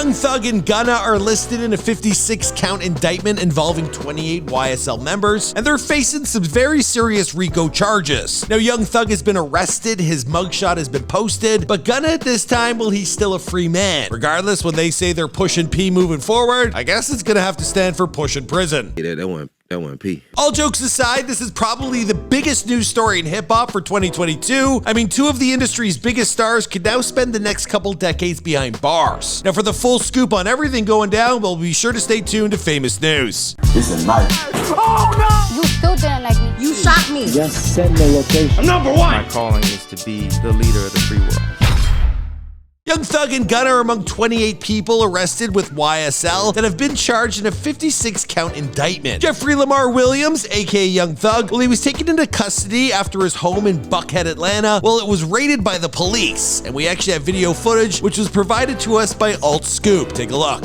Young Thug and Gunna are listed in a 56-count indictment involving 28 YSL members, and they're facing some very serious RICO charges. Now, Young Thug has been arrested, his mugshot has been posted, but Gunna at this time, well, he's still a free man. Regardless, when they say they're pushing P moving forward, I guess it's gonna have to stand for pushing prison. Yeah, that one P. All jokes aside, this is probably the biggest news story in hip-hop for 2022. I mean, two of the industry's biggest stars could now spend the next couple decades behind bars. Now, for the full scoop on everything going down, well, be sure to stay tuned to Famous News. It's a knife. Oh, no! You still didn't like me. You shot me. Just send the location. I'm number one. My calling is to be the leader of the free world. Young Thug and Gunna are among 28 people arrested with YSL that have been charged in a 56-count indictment. Jeffrey Lamar Williams, aka Young Thug, well, he was taken into custody after his home in Buckhead, Atlanta. Well, it was raided by the police, and we actually have video footage which was provided to us by Alt Scoop. Take a look.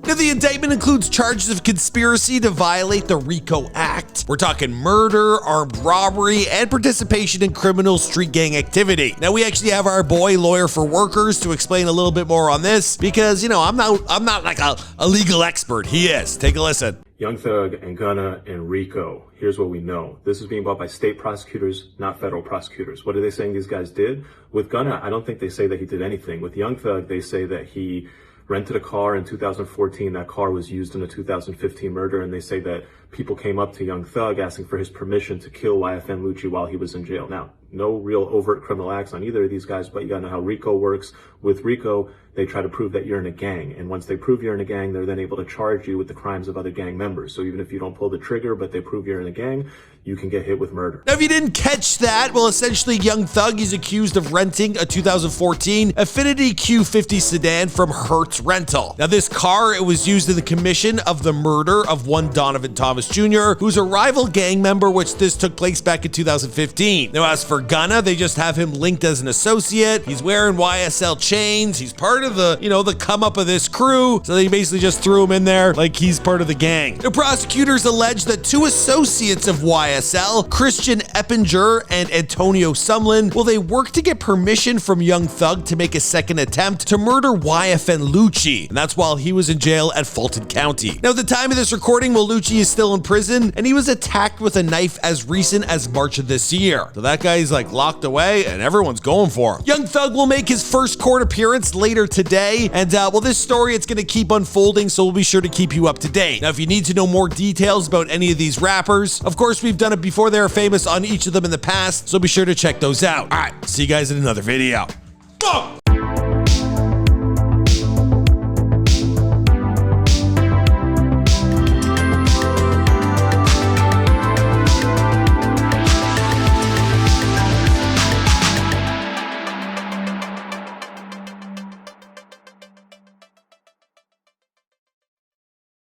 Now, the indictment includes charges of conspiracy to violate the RICO Act. We're talking murder, armed robbery, and participation in criminal street gang activity. Now, we actually have our boy, Lawyer for Workers, to explain a little bit more on this because, you know, I'm not like a legal expert. He is. Take a listen. Young Thug and Gunna and RICO. Here's what we know. This is being brought by state prosecutors, not federal prosecutors. What are they saying these guys did? With Gunna, I don't think they say that he did anything. With Young Thug, they say that he rented a car in 2014. That car was used in a 2015 murder, and they say that people came up to Young Thug asking for his permission to kill YFN Lucci while he was in jail. Now, no real overt criminal acts on either of these guys, but you gotta know how RICO works. With RICO, they try to prove that you're in a gang, and once they prove you're in a gang, they're then able to charge you with the crimes of other gang members. So even if you don't pull the trigger, but they prove you're in a gang, you can get hit with murder. Now, if you didn't catch that, well, essentially, Young Thug is accused of renting a 2014 Affinity Q50 sedan from Hertz Rental. Now, this car, it was used in the commission of the murder of one Donovan Thomas Jr., who's a rival gang member, which this took place back in 2015. Now, as for Gunna, they just have him linked as an associate. He's wearing YSL chains. He's part of the, you know, the come up of this crew. So they basically just threw him in there like he's part of the gang. The prosecutors allege that two associates of YSL, Christian Eppinger and Antonio Sumlin, well, they worked to get permission from Young Thug to make a second attempt to murder YFN Lucci, and that's while he was in jail at Fulton County. Now, at the time of this recording, well, Lucci is still in prison, and he was attacked with a knife as recent as March of this year. So that guy's like locked away, and everyone's going for him. Young Thug will make his first court appearance later today, and well, this story, it's going to keep unfolding, so we'll be sure to keep you up to date. Now, if you need to know more details about any of these rappers, of course, we've done it before. They're famous on each of them in the past, so be sure to check those out. All right, see you guys in another video. Boom!